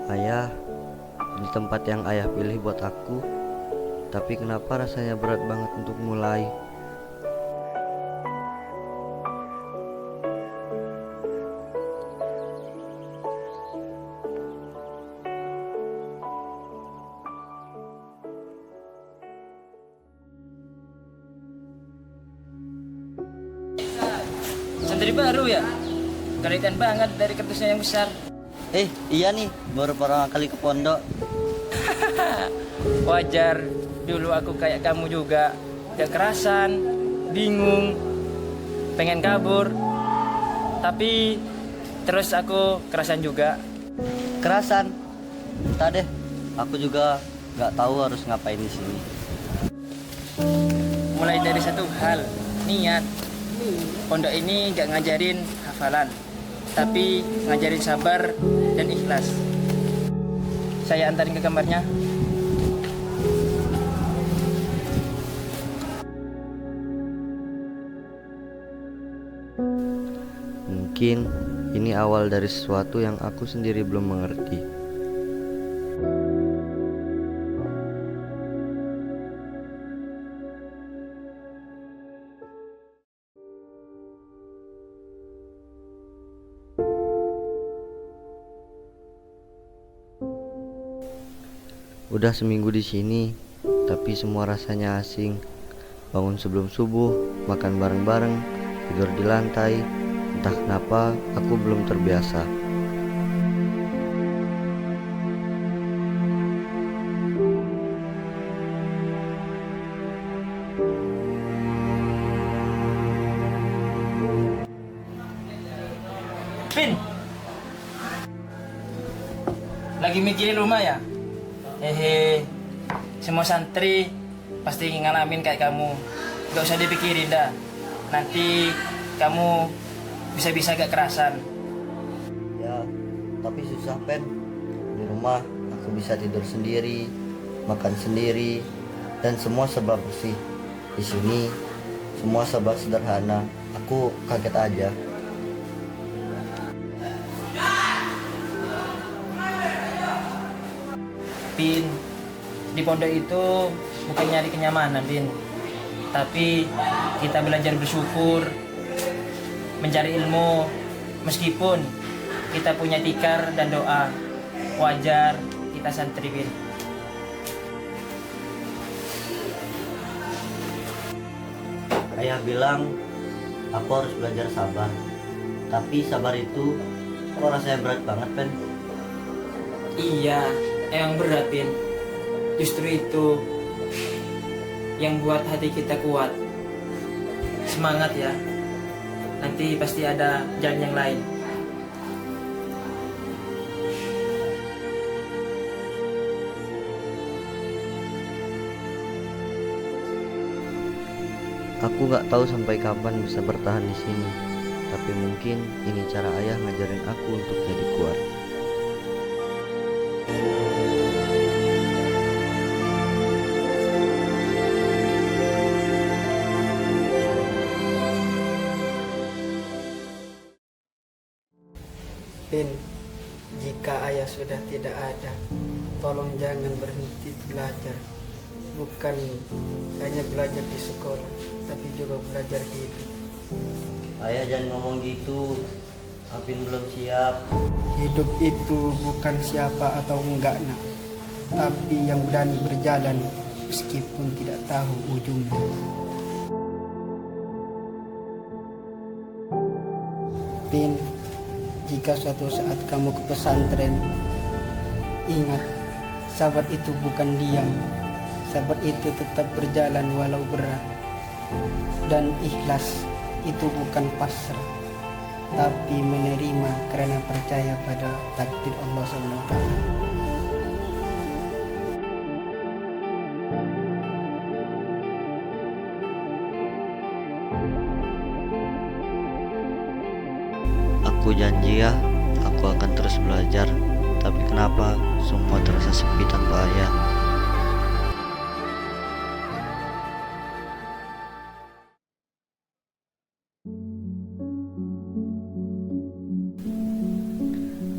Ayah, di tempat yang ayah pilih buat aku, tapi kenapa rasanya berat banget untuk mulai? Santri baru ya? Kelihatan banget dari kertasnya yang besar. Iya nih, baru pertama kali ke pondok. Wajar, dulu aku kayak kamu juga. Gak kerasan, bingung, pengen kabur. Tapi terus aku kerasan juga. Kerasan, entah deh, aku juga nggak tahu harus ngapain di sini. Mulai dari satu hal, niat. Pondok ini gak ngajarin hafalan, tapi ngajarin sabar dan ikhlas. Saya antarin ke kamarnya. Mungkin ini awal dari sesuatu yang aku sendiri belum mengerti. Udah seminggu di sini, tapi semua rasanya asing. Bangun sebelum subuh, makan bareng-bareng, tidur di lantai. Entah kenapa aku belum terbiasa. Pin, lagi mikirin rumah ya? Hehe, semua santri pasti ngalamin kayak kamu. Gak usah dipikirin dah. Nanti kamu bisa-bisa gak kerasan. Ya, tapi susah Pen. Di rumah aku bisa tidur sendiri, makan sendiri, dan semua serba bersih. Di sini semua serba sederhana. Aku kaget aja. Pin, di pondok itu bukan nyari kenyamanan, Pin. Tapi kita belajar bersyukur, mencari ilmu, meskipun kita punya tikar dan doa. Wajar kita santri, Pin. Ayah bilang aku harus belajar sabar. Tapi sabar itu kok rasanya berat banget, Pen? Iya, emang berat, Pin. Justru itu yang buat hati kita kuat. Semangat ya. Nanti pasti ada jalan yang lain. Aku gak tahu sampai kapan bisa bertahan di sini. Tapi mungkin ini cara ayah ngajarin aku untuk jadi kuat. Pin, jika ayah sudah tidak ada, tolong jangan berhenti belajar. Bukan hanya belajar di sekolah, tapi juga belajar hidup. Ayah jangan ngomong gitu. Apin belum siap. Hidup itu bukan siapa atau enggak nak, tapi yang berani berjalan meskipun tidak tahu ujungnya. Pin, jika suatu saat kamu ke pesantren, ingat, sahabat itu bukan diam. Sahabat itu tetap berjalan walau berat. Dan ikhlas itu bukan pasrah, tapi menerima karena percaya pada takdir Allah SWT. Aku janji ya, aku akan terus belajar. Tapi kenapa semua terasa sepi tanpa ayah?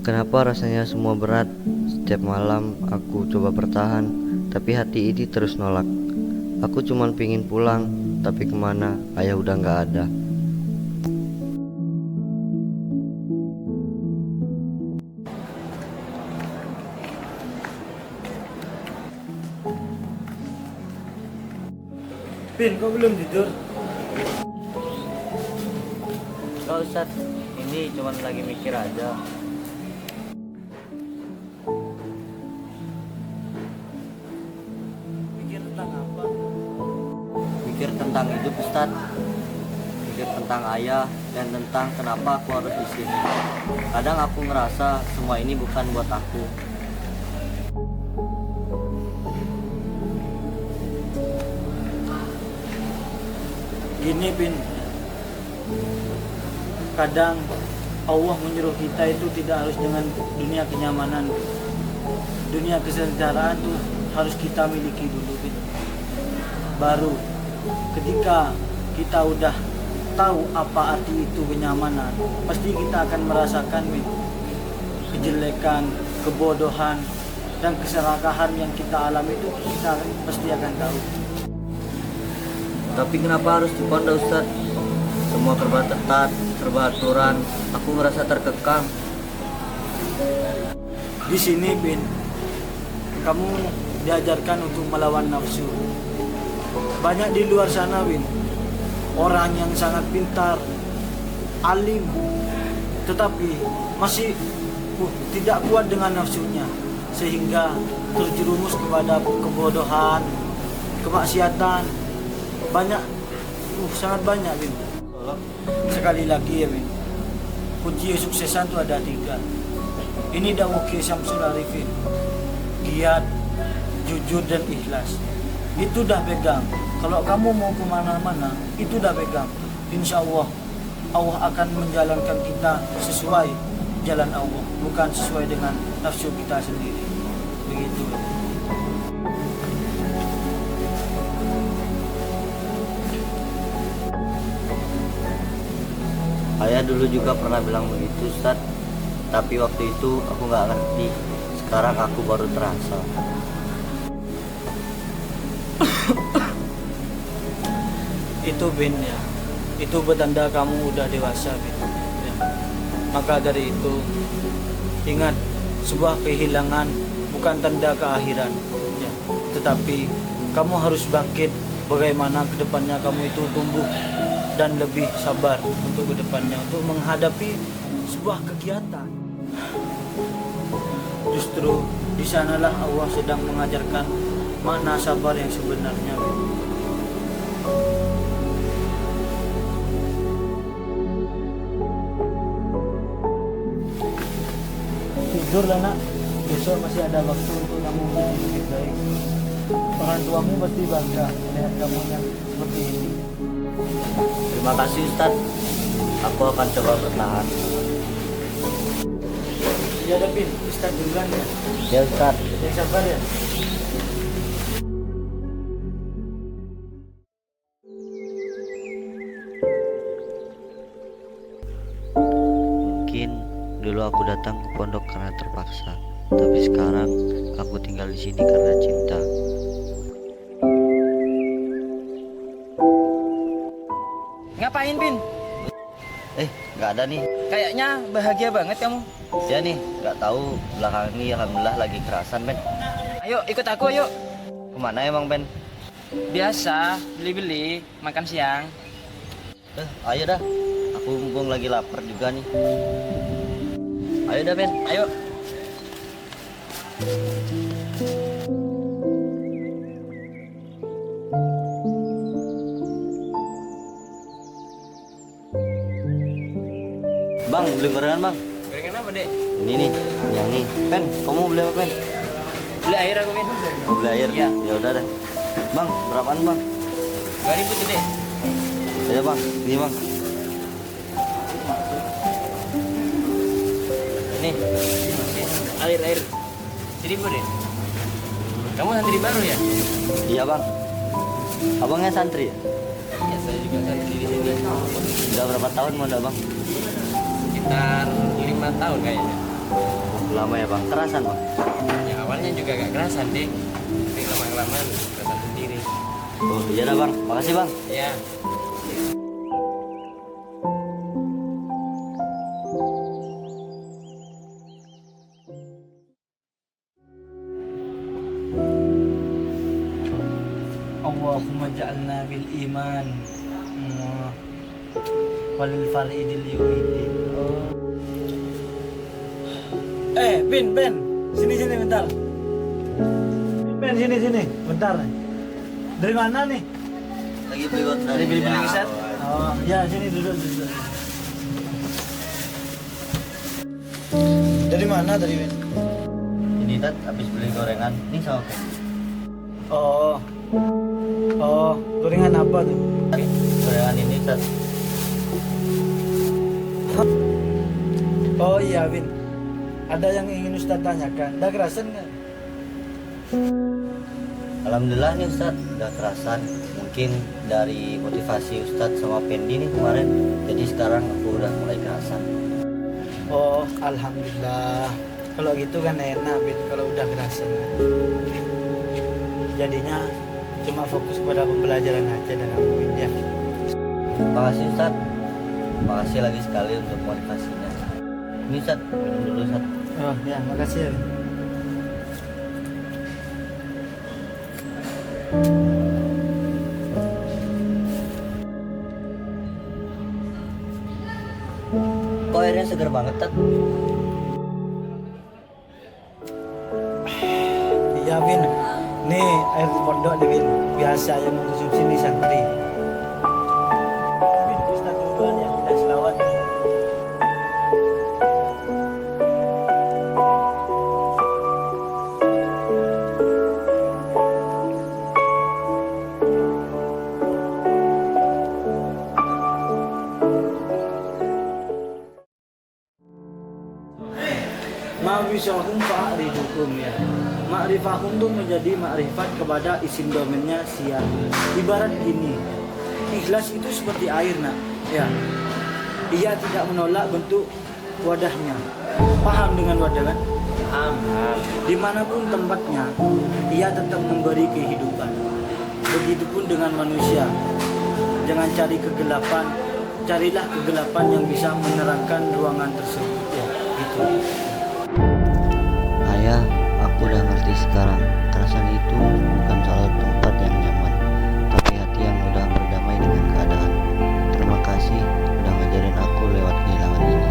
Kenapa rasanya semua berat? Setiap malam aku coba bertahan, tapi hati ini terus nolak. Aku cuman pingin pulang, tapi kemana ayah udah gak ada. Pin, kok belum tidur? Gak Ustad, ini cuman lagi mikir aja. Mikir tentang apa? Mikir tentang hidup Ustad, mikir tentang ayah dan tentang kenapa aku harus di sini. Kadang aku ngerasa semua ini bukan buat aku. Gini Pin, kadang Allah menyuruh kita itu tidak harus dengan dunia kenyamanan. Dunia kesejahteraan itu harus kita miliki dulu Pin. Baru ketika kita udah tahu apa arti itu kenyamanan, pasti kita akan merasakan Pin, kejelekan, kebodohan, dan keserakahan yang kita alami itu kita pasti akan tahu. Tapi kenapa harus di pondok Ustad? Semua serba ketat, serba aturan. Aku ngerasa terkekang. Di sini Pin, kamu diajarkan untuk melawan nafsu. Banyak di luar sana Pin, orang yang sangat pintar, alim, tetapi masih tidak kuat dengan nafsunya, sehingga terjerumus kepada kebodohan, kemaksiatan. Banyak, sangat banyak Bin. Sekali lagi ya Bin, kunci kesuksesan itu ada 3. Ini dawuh Ki Syamsul Arifin, giat, jujur, dan ikhlas. Itu dah pegang. Kalau kamu mau kemana-mana, itu dah pegang. Insya Allah, Allah akan menjalankan kita sesuai jalan Allah, bukan sesuai dengan nafsu kita sendiri. Begitu. Ayah dulu juga pernah bilang begitu Ustad. Tapi waktu itu aku gak ngerti. Sekarang aku baru terasa. Itu Bin ya, itu bertanda kamu udah dewasa Bin ya. Maka dari itu ingat, sebuah kehilangan bukan tanda keakhiran ya. Tetapi kamu harus bangkit. Bagaimana kedepannya kamu itu tumbuh dan lebih sabar untuk kedepannya, untuk menghadapi sebuah kegiatan. Justru di sanalah Allah sedang mengajarkan makna sabar yang sebenarnya. Tidurlah nak, besok masih ada waktu untuk kamu menjadi lebih baik. Orang tuamu pasti bangga melihat kamu yang seperti ini. Terima kasih Ustad. Aku akan coba bertahan. Ya ada Pin, Ustaz duluan ya. Ya Ustad. Yang sabar ya. Mungkin dulu aku datang ke pondok karena terpaksa. Tapi sekarang aku tinggal di sini karena cinta. Ngapain, Pin? Nggak ada nih. Kayaknya bahagia banget kamu. Ya nih, nggak tahu belakang ini alhamdulillah lagi kerasan Ben. Ayo, ikut aku, yuk. Kemana emang Ben? Biasa, beli-beli, makan siang. Ayo dah. Aku mumpung lagi lapar juga nih. Ayo dah Ben. Ayo. Bang, beli gorengan bang. Gorengan apa, Dek? Ini nih, yang nih. Ben, kamu beli apa Ben? Beli air aku, Pin. Mau beli air? Iya. Ya udah deh. Bang, berapaan bang? 2.000 tuh, Dek. Ya bang, ini bang. Ini. Air. Jadi, Bu, Dek. Kamu santri baru ya? Iya bang. Abangnya santri ya? Ya, saya juga santri di sini. Udah berapa tahun mau bang? Sekitar 5 tahun kayaknya. Lama ya bang, kerasan bang. Ya awalnya juga gak kerasan deh, tapi lama-kelamaan kerasan sendiri. Oh iya dah bang, makasih bang. Ya. Allahumma ja'alna bil iman walil faridil yu'idin. Ben, sini bentar. Ben, sini, bentar. Dari mana nih? Lagi beli buat Dari beli set. Oh, ya sini duduk. Dari mana tadi, Ben? Ini tat habis beli gorengan. Ini sama Pen. Oh, gorengan apa tuh? Gorengan ini tat. Oh iya, Vin. Ada yang ingin Ustadz tanyakan. Udah kerasan nggak? Alhamdulillah nih Ustadz udah kerasan. Mungkin dari motivasi Ustadz sama Pendi nih kemarin. Jadi sekarang aku udah mulai kerasan. Oh, alhamdulillah. Kalau gitu kan enak, Vin. Kalau udah kerasan. Jadinya cuma fokus pada pembelajaran aja dan ngakuin ya. Makasih Ustadz. Makasih lagi sekali untuk motivasinya. Ini Ustadz, minum dulu Ustadz. Oh ya, makasih ya, Vin. Kok airnya seger banget Tat? Iya, Vin. Nih air pondok nih, Vin. Biasa yang mengkonsumsi nih santri. Vin, Ustadz duluan ya, udah selawat. Ma'rifahum fa'rifukum ya. Ma'rifahum itu menjadi makrifat kepada isim domennya siap. Ibarat gini, ikhlas itu seperti air nak. Ya, ia tidak menolak bentuk wadahnya. Paham dengan wadah kan? Paham. Dimanapun tempatnya, ia tetap memberi kehidupan. Begitupun dengan manusia. Jangan cari kegelapan, carilah kegelapan yang bisa menerangkan ruangan tersebut. Ya, gitu. Ayah, aku udah ngerti sekarang. Kerasan itu bukan soal tempat yang nyaman, tapi hati yang udah berdamai dengan keadaan. Terima kasih udah ngajarin aku lewat kehilangan ini.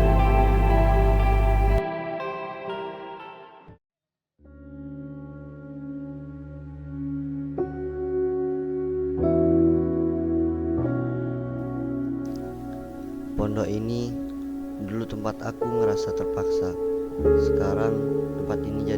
Pondok ini dulu tempat aku ngerasa terpaksa. Sekarang tempat ini